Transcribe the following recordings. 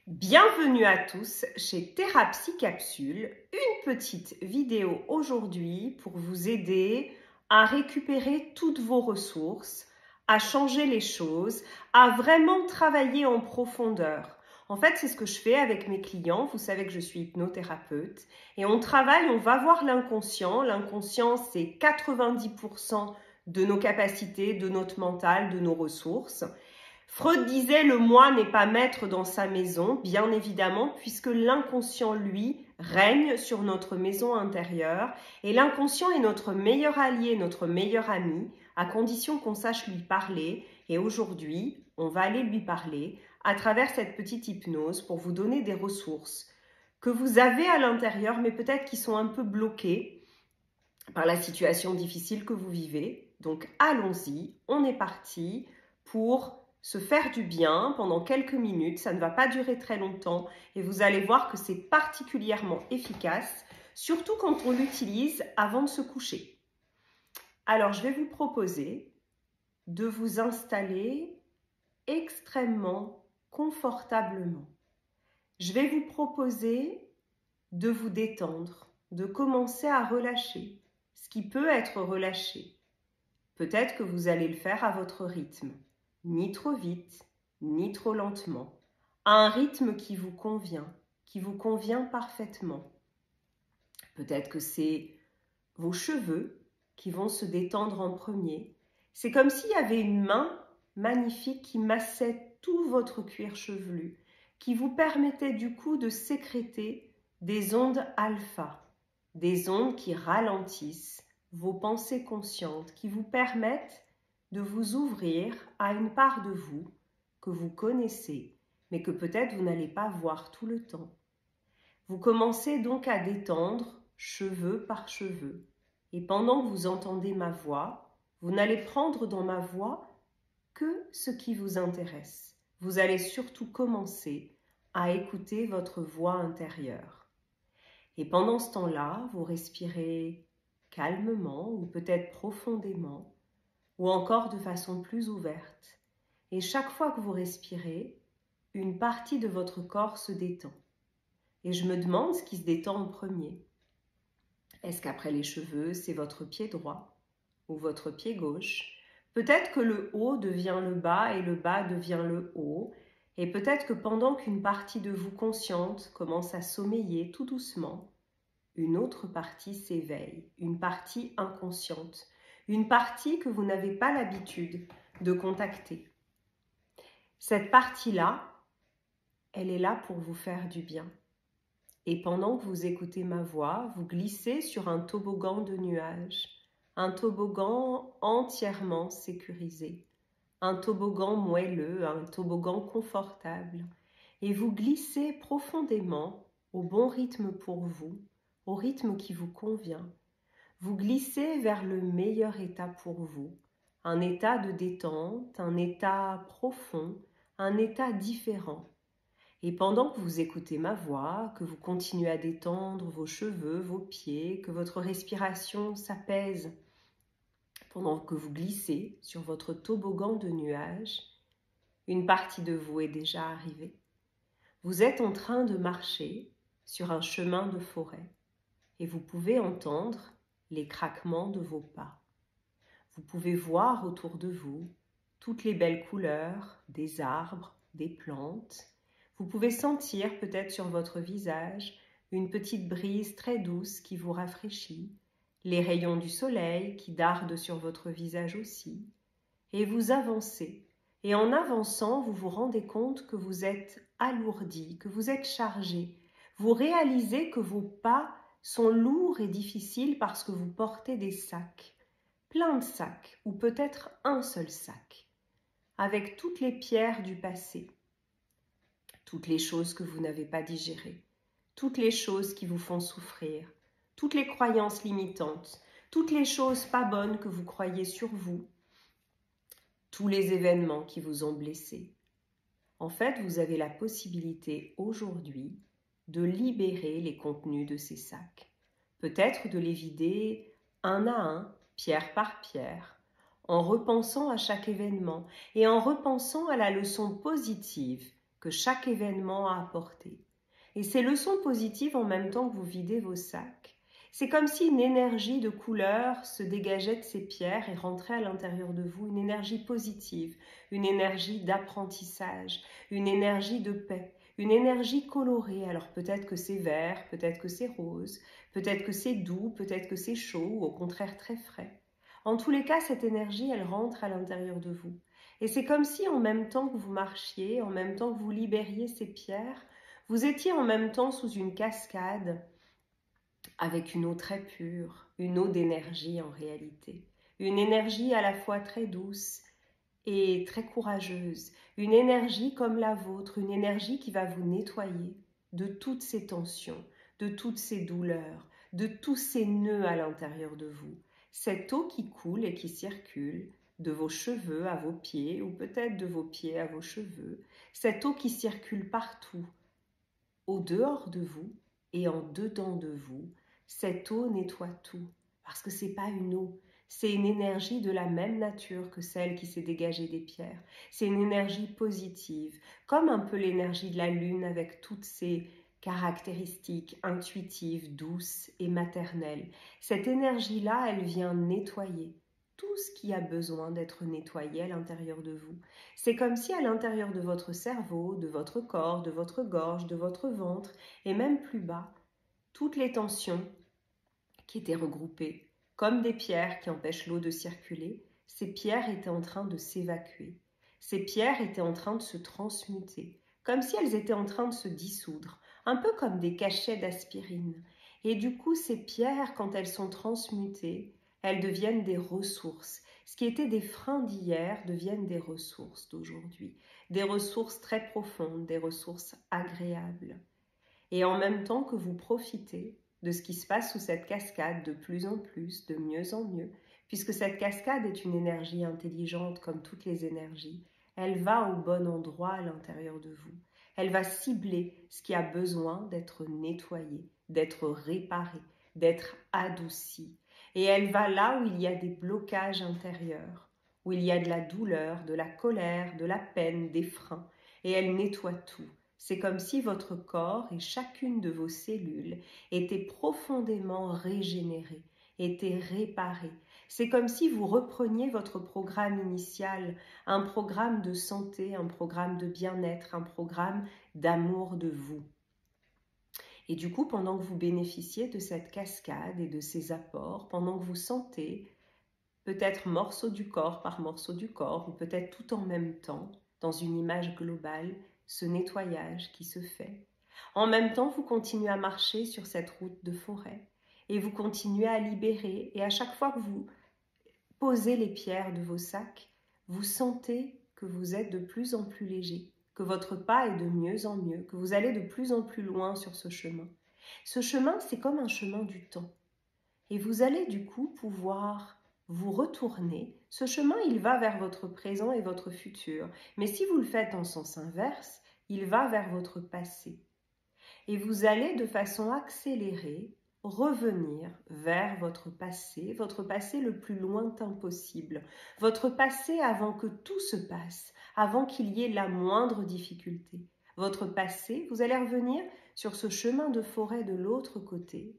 Bienvenue à tous chez Thérapie Capsule, une petite vidéo aujourd'hui pour vous aider à récupérer toutes vos ressources, à changer les choses, à vraiment travailler en profondeur. En fait, c'est ce que je fais avec mes clients. Vous savez que je suis hypnothérapeute et on travaille, on va voir l'inconscient. L'inconscient, c'est 90% de nos capacités, de notre mental, de nos ressources. Freud disait le moi n'est pas maître dans sa maison, bien évidemment, puisque l'inconscient, lui, règne sur notre maison intérieure et l'inconscient est notre meilleur allié, notre meilleur ami, à condition qu'on sache lui parler. Et aujourd'hui, on va aller lui parler à travers cette petite hypnose pour vous donner des ressources que vous avez à l'intérieur, mais peut-être qui sont un peu bloquées par la situation difficile que vous vivez. Donc allons-y, on est parti pour se faire du bien pendant quelques minutes, ça ne va pas durer très longtemps et vous allez voir que c'est particulièrement efficace, surtout quand on l'utilise avant de se coucher. Alors je vais vous proposer de vous installer extrêmement confortablement. Je vais vous proposer de vous détendre, de commencer à relâcher ce qui peut être relâché. Peut-être que vous allez le faire à votre rythme. Ni trop vite, ni trop lentement, à un rythme qui vous convient parfaitement. Peut-être que c'est vos cheveux qui vont se détendre en premier. C'est comme s'il y avait une main magnifique qui massait tout votre cuir chevelu, qui vous permettait du coup de sécréter des ondes alpha, des ondes qui ralentissent vos pensées conscientes, qui vous permettent de vous ouvrir à une part de vous que vous connaissez, mais que peut-être vous n'allez pas voir tout le temps. Vous commencez donc à détendre cheveu par cheveu. Et pendant que vous entendez ma voix, vous n'allez prendre dans ma voix que ce qui vous intéresse. Vous allez surtout commencer à écouter votre voix intérieure. Et pendant ce temps-là, vous respirez calmement ou peut-être profondément, ou encore de façon plus ouverte. Et chaque fois que vous respirez, une partie de votre corps se détend. Et je me demande ce qui se détend en premier. Est-ce qu'après les cheveux, c'est votre pied droit ou votre pied gauche? Peut-être que le haut devient le bas et le bas devient le haut. Et peut-être que pendant qu'une partie de vous consciente commence à sommeiller tout doucement, une autre partie s'éveille, une partie inconsciente, une partie que vous n'avez pas l'habitude de contacter. Cette partie-là, elle est là pour vous faire du bien. Et pendant que vous écoutez ma voix, vous glissez sur un toboggan de nuages, un toboggan entièrement sécurisé, un toboggan moelleux, un toboggan confortable. Et vous glissez profondément au bon rythme pour vous, au rythme qui vous convient. Vous glissez vers le meilleur état pour vous, un état de détente, un état profond, un état différent. Et pendant que vous écoutez ma voix, que vous continuez à détendre vos cheveux, vos pieds, que votre respiration s'apaise, pendant que vous glissez sur votre toboggan de nuages, une partie de vous est déjà arrivée. Vous êtes en train de marcher sur un chemin de forêt et vous pouvez entendre les craquements de vos pas. Vous pouvez voir autour de vous toutes les belles couleurs des arbres, des plantes. Vous pouvez sentir peut-être sur votre visage une petite brise très douce qui vous rafraîchit, les rayons du soleil qui dardent sur votre visage aussi. Et vous avancez. Et en avançant, vous vous rendez compte que vous êtes alourdi, que vous êtes chargé. Vous réalisez que vos pas sont lourds et difficiles parce que vous portez des sacs, plein de sacs, ou peut-être un seul sac, avec toutes les pierres du passé, toutes les choses que vous n'avez pas digérées, toutes les choses qui vous font souffrir, toutes les croyances limitantes, toutes les choses pas bonnes que vous croyez sur vous, tous les événements qui vous ont blessé. En fait, vous avez la possibilité aujourd'hui de libérer les contenus de ces sacs. Peut-être de les vider un à un, pierre par pierre, en repensant à chaque événement et en repensant à la leçon positive que chaque événement a apporté. Et ces leçons positives en même temps que vous videz vos sacs, c'est comme si une énergie de couleur se dégageait de ces pierres et rentrait à l'intérieur de vous, une énergie positive, une énergie d'apprentissage, une énergie de paix, une énergie colorée. Alors peut-être que c'est vert, peut-être que c'est rose, peut-être que c'est doux, peut-être que c'est chaud ou au contraire très frais. En tous les cas, cette énergie, elle rentre à l'intérieur de vous. Et c'est comme si en même temps que vous marchiez, en même temps que vous libériez ces pierres, vous étiez en même temps sous une cascade avec une eau très pure, une eau d'énergie en réalité. Une énergie à la fois très douce et très courageuse. Une énergie comme la vôtre, une énergie qui va vous nettoyer de toutes ces tensions, de toutes ces douleurs, de tous ces nœuds à l'intérieur de vous. Cette eau qui coule et qui circule de vos cheveux à vos pieds ou peut-être de vos pieds à vos cheveux. Cette eau qui circule partout, au dehors de vous et en dedans de vous. Cette eau nettoie tout parce que ce n'est pas une eau. C'est une énergie de la même nature que celle qui s'est dégagée des pierres. C'est une énergie positive, comme un peu l'énergie de la lune avec toutes ses caractéristiques intuitives, douces et maternelles. Cette énergie-là, elle vient nettoyer tout ce qui a besoin d'être nettoyé à l'intérieur de vous. C'est comme si à l'intérieur de votre cerveau, de votre corps, de votre gorge, de votre ventre et même plus bas, toutes les tensions qui étaient regroupées, comme des pierres qui empêchent l'eau de circuler, ces pierres étaient en train de s'évacuer. Ces pierres étaient en train de se transmuter, comme si elles étaient en train de se dissoudre, un peu comme des cachets d'aspirine. Et du coup, ces pierres, quand elles sont transmutées, elles deviennent des ressources. Ce qui était des freins d'hier deviennent des ressources d'aujourd'hui. Des ressources très profondes, des ressources agréables. Et en même temps que vous profitez de ce qui se passe sous cette cascade de plus en plus, de mieux en mieux, puisque cette cascade est une énergie intelligente comme toutes les énergies, elle va au bon endroit à l'intérieur de vous. Elle va cibler ce qui a besoin d'être nettoyé, d'être réparé, d'être adouci. Et elle va là où il y a des blocages intérieurs, où il y a de la douleur, de la colère, de la peine, des freins. Et elle nettoie tout. C'est comme si votre corps et chacune de vos cellules étaient profondément régénérées, étaient réparées. C'est comme si vous repreniez votre programme initial, un programme de santé, un programme de bien-être, un programme d'amour de vous. Et du coup, pendant que vous bénéficiez de cette cascade et de ces apports, pendant que vous sentez peut-être morceau du corps par morceau du corps, ou peut-être tout en même temps, dans une image globale, ce nettoyage qui se fait. En même temps, vous continuez à marcher sur cette route de forêt et vous continuez à libérer. Et à chaque fois que vous posez les pierres de vos sacs, vous sentez que vous êtes de plus en plus léger, que votre pas est de mieux en mieux, que vous allez de plus en plus loin sur ce chemin. Ce chemin, c'est comme un chemin du temps. Et vous allez du coup pouvoir vous retourner. Ce chemin, il va vers votre présent et votre futur. Mais si vous le faites en sens inverse, il va vers votre passé. Et vous allez de façon accélérée revenir vers votre passé le plus lointain possible, votre passé avant que tout se passe, avant qu'il y ait la moindre difficulté. Votre passé, vous allez revenir sur ce chemin de forêt de l'autre côté,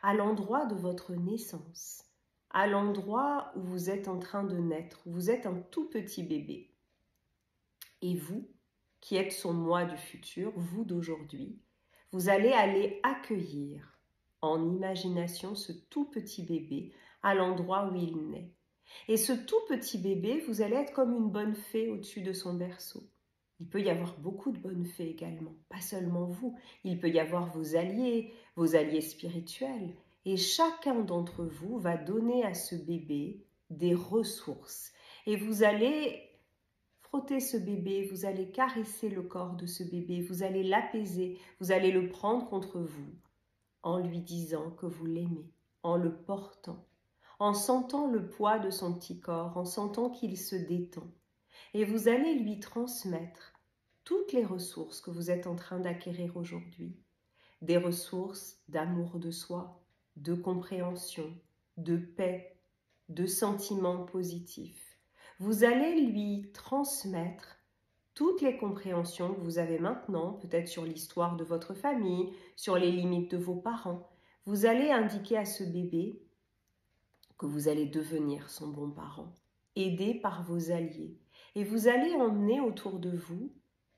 à l'endroit de votre naissance, à l'endroit où vous êtes en train de naître, où vous êtes un tout petit bébé. Et vous, qui êtes son moi du futur, vous d'aujourd'hui, vous allez aller accueillir en imagination ce tout petit bébé à l'endroit où il naît. Et ce tout petit bébé, vous allez être comme une bonne fée au-dessus de son berceau. Il peut y avoir beaucoup de bonnes fées également, pas seulement vous. Il peut y avoir vos alliés spirituels. Et chacun d'entre vous va donner à ce bébé des ressources. Et vous allez frotter ce bébé, vous allez caresser le corps de ce bébé, vous allez l'apaiser, vous allez le prendre contre vous en lui disant que vous l'aimez, en le portant, en sentant le poids de son petit corps, en sentant qu'il se détend. Et vous allez lui transmettre toutes les ressources que vous êtes en train d'acquérir aujourd'hui. Des ressources d'amour de soi, de compréhension, de paix, de sentiments positifs. Vous allez lui transmettre toutes les compréhensions que vous avez maintenant, peut-être sur l'histoire de votre famille, sur les limites de vos parents. Vous allez indiquer à ce bébé que vous allez devenir son bon parent, aidé par vos alliés. Et vous allez emmener autour de vous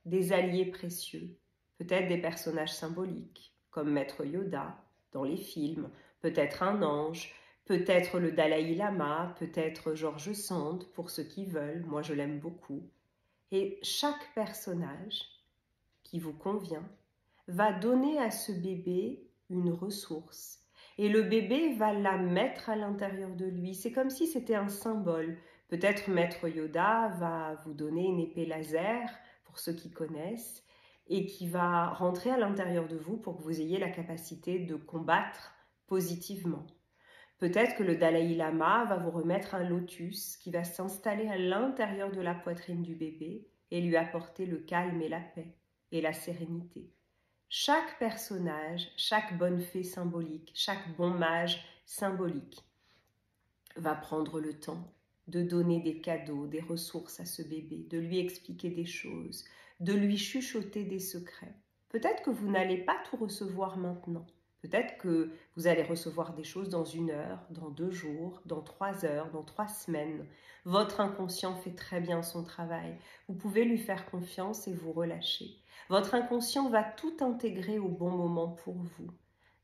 des alliés précieux, peut-être des personnages symboliques, comme Maître Yoda dans les films, peut-être un ange, peut-être le Dalai Lama, peut-être George Sand, pour ceux qui veulent, moi je l'aime beaucoup. Et chaque personnage qui vous convient va donner à ce bébé une ressource. Et le bébé va la mettre à l'intérieur de lui. C'est comme si c'était un symbole. Peut-être Maître Yoda va vous donner une épée laser, pour ceux qui connaissent, et qui va rentrer à l'intérieur de vous pour que vous ayez la capacité de combattre positivement. Peut-être que le Dalai Lama va vous remettre un lotus qui va s'installer à l'intérieur de la poitrine du bébé et lui apporter le calme et la paix et la sérénité. Chaque personnage, chaque bonne fée symbolique, chaque bon mage symbolique va prendre le temps de donner des cadeaux, des ressources à ce bébé, de lui expliquer des choses, de lui chuchoter des secrets. Peut-être que vous n'allez pas tout recevoir maintenant. Peut-être que vous allez recevoir des choses dans 1 heure, dans 2 jours, dans 3 heures, dans 3 semaines. Votre inconscient fait très bien son travail. Vous pouvez lui faire confiance et vous relâcher. Votre inconscient va tout intégrer au bon moment pour vous.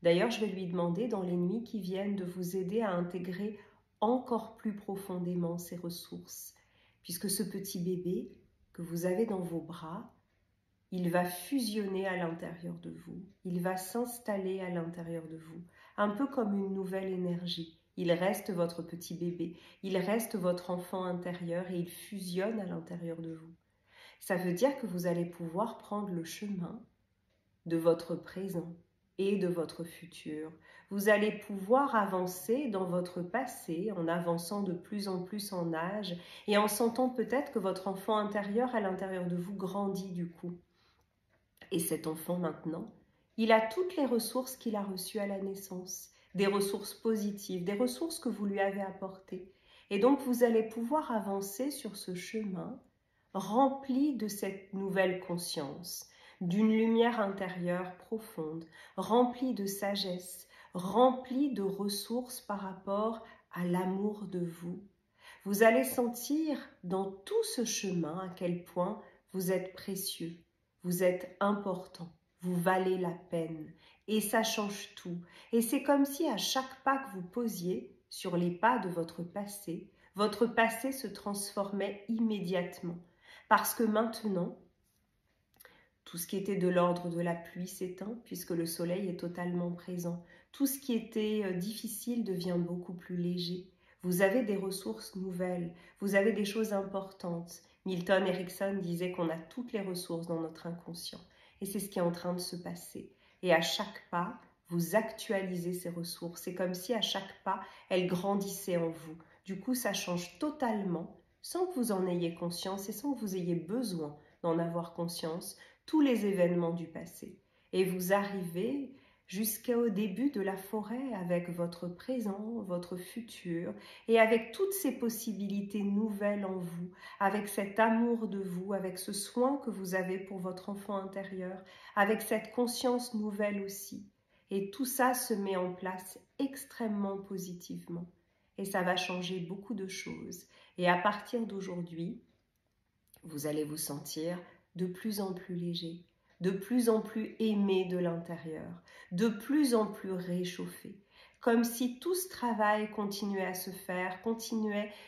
D'ailleurs, je vais lui demander dans les nuits qui viennent de vous aider à intégrer encore plus profondément ces ressources, puisque ce petit bébé que vous avez dans vos bras, il va fusionner à l'intérieur de vous, il va s'installer à l'intérieur de vous, un peu comme une nouvelle énergie. Il reste votre petit bébé, il reste votre enfant intérieur et il fusionne à l'intérieur de vous. Ça veut dire que vous allez pouvoir prendre le chemin de votre présent et de votre futur. Vous allez pouvoir avancer dans votre passé en avançant de plus en plus en âge et en sentant peut-être que votre enfant intérieur à l'intérieur de vous grandit du coup. Et cet enfant maintenant, il a toutes les ressources qu'il a reçues à la naissance, des ressources positives, des ressources que vous lui avez apportées. Et donc vous allez pouvoir avancer sur ce chemin rempli de cette nouvelle conscience, d'une lumière intérieure profonde, rempli de sagesse, rempli de ressources par rapport à l'amour de vous. Vous allez sentir dans tout ce chemin à quel point vous êtes précieux, vous êtes important, vous valez la peine et ça change tout. Et c'est comme si à chaque pas que vous posiez sur les pas de votre passé se transformait immédiatement. Parce que maintenant, tout ce qui était de l'ordre de la pluie s'éteint puisque le soleil est totalement présent. Tout ce qui était difficile devient beaucoup plus léger. Vous avez des ressources nouvelles, vous avez des choses importantes. Milton Erickson disait qu'on a toutes les ressources dans notre inconscient. Et c'est ce qui est en train de se passer. Et à chaque pas, vous actualisez ces ressources. C'est comme si à chaque pas, elles grandissaient en vous. Du coup, ça change totalement, sans que vous en ayez conscience et sans que vous ayez besoin d'en avoir conscience, tous les événements du passé. Et vous arrivez jusqu'au début de la forêt avec votre présent, votre futur, et avec toutes ces possibilités nouvelles en vous, avec cet amour de vous, avec ce soin que vous avez pour votre enfant intérieur, avec cette conscience nouvelle aussi. Et tout ça se met en place extrêmement positivement. Et ça va changer beaucoup de choses. Et à partir d'aujourd'hui, vous allez vous sentir de plus en plus léger, de plus en plus aimé de l'intérieur, de plus en plus réchauffé. Comme si tout ce travail continuait à se faire,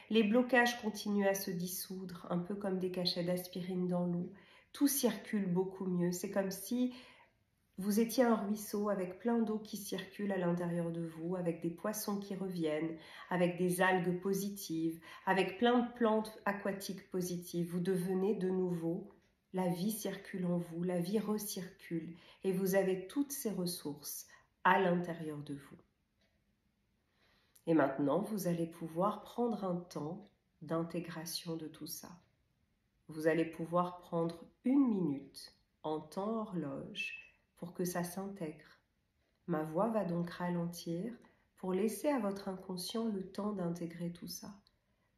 les blocages continuaient à se dissoudre, un peu comme des cachets d'aspirine dans l'eau. Tout circule beaucoup mieux. C'est comme si vous étiez un ruisseau avec plein d'eau qui circule à l'intérieur de vous, avec des poissons qui reviennent, avec des algues positives, avec plein de plantes aquatiques positives. Vous devenez de nouveau, la vie circule en vous, la vie recircule et vous avez toutes ces ressources à l'intérieur de vous. Et maintenant, vous allez pouvoir prendre un temps d'intégration de tout ça. Vous allez pouvoir prendre 1 minute en temps horloge pour que ça s'intègre. Ma voix va donc ralentir pour laisser à votre inconscient le temps d'intégrer tout ça,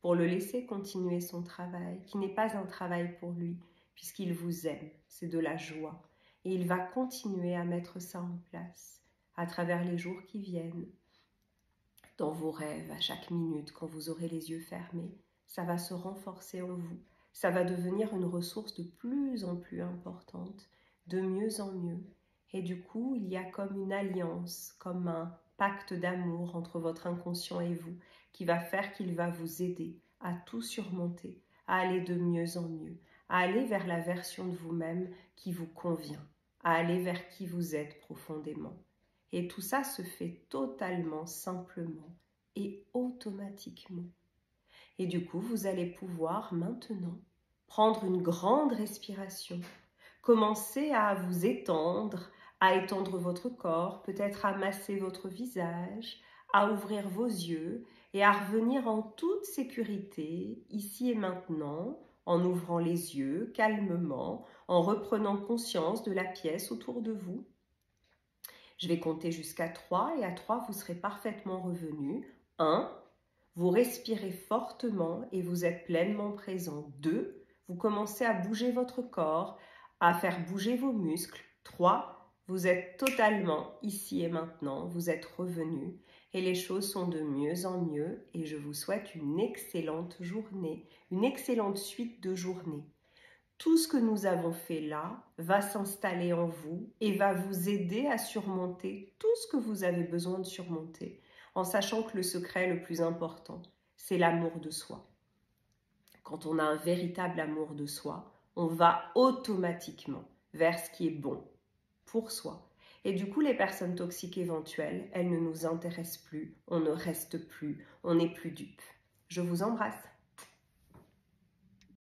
pour le laisser continuer son travail, qui n'est pas un travail pour lui, puisqu'il vous aime. C'est de la joie. Et il va continuer à mettre ça en place à travers les jours qui viennent, dans vos rêves, à chaque minute, quand vous aurez les yeux fermés. Ça va se renforcer en vous. Ça va devenir une ressource de plus en plus importante, de mieux en mieux. Et du coup, il y a comme une alliance, comme un pacte d'amour entre votre inconscient et vous, qui va faire qu'il va vous aider à tout surmonter, à aller de mieux en mieux, à aller vers la version de vous-même qui vous convient, à aller vers qui vous êtes profondément. Et tout ça se fait totalement simplement et automatiquement. Et du coup, vous allez pouvoir maintenant prendre une grande respiration, commencer à vous étendre, à étendre votre corps, peut-être à masser votre visage, à ouvrir vos yeux et à revenir en toute sécurité, ici et maintenant, en ouvrant les yeux calmement, en reprenant conscience de la pièce autour de vous. Je vais compter jusqu'à 3 et à 3, vous serez parfaitement revenu. 1, vous respirez fortement et vous êtes pleinement présent. 2, vous commencez à bouger votre corps, à faire bouger vos muscles. 3, vous êtes totalement ici et maintenant, vous êtes revenu et les choses sont de mieux en mieux et je vous souhaite une excellente journée, une excellente suite de journées. Tout ce que nous avons fait là va s'installer en vous et va vous aider à surmonter tout ce que vous avez besoin de surmonter, en sachant que le secret le plus important, c'est l'amour de soi. Quand on a un véritable amour de soi, on va automatiquement vers ce qui est bon pour soi. Et du coup, les personnes toxiques éventuelles, elles ne nous intéressent plus, on ne reste plus, on n'est plus dupe. Je vous embrasse.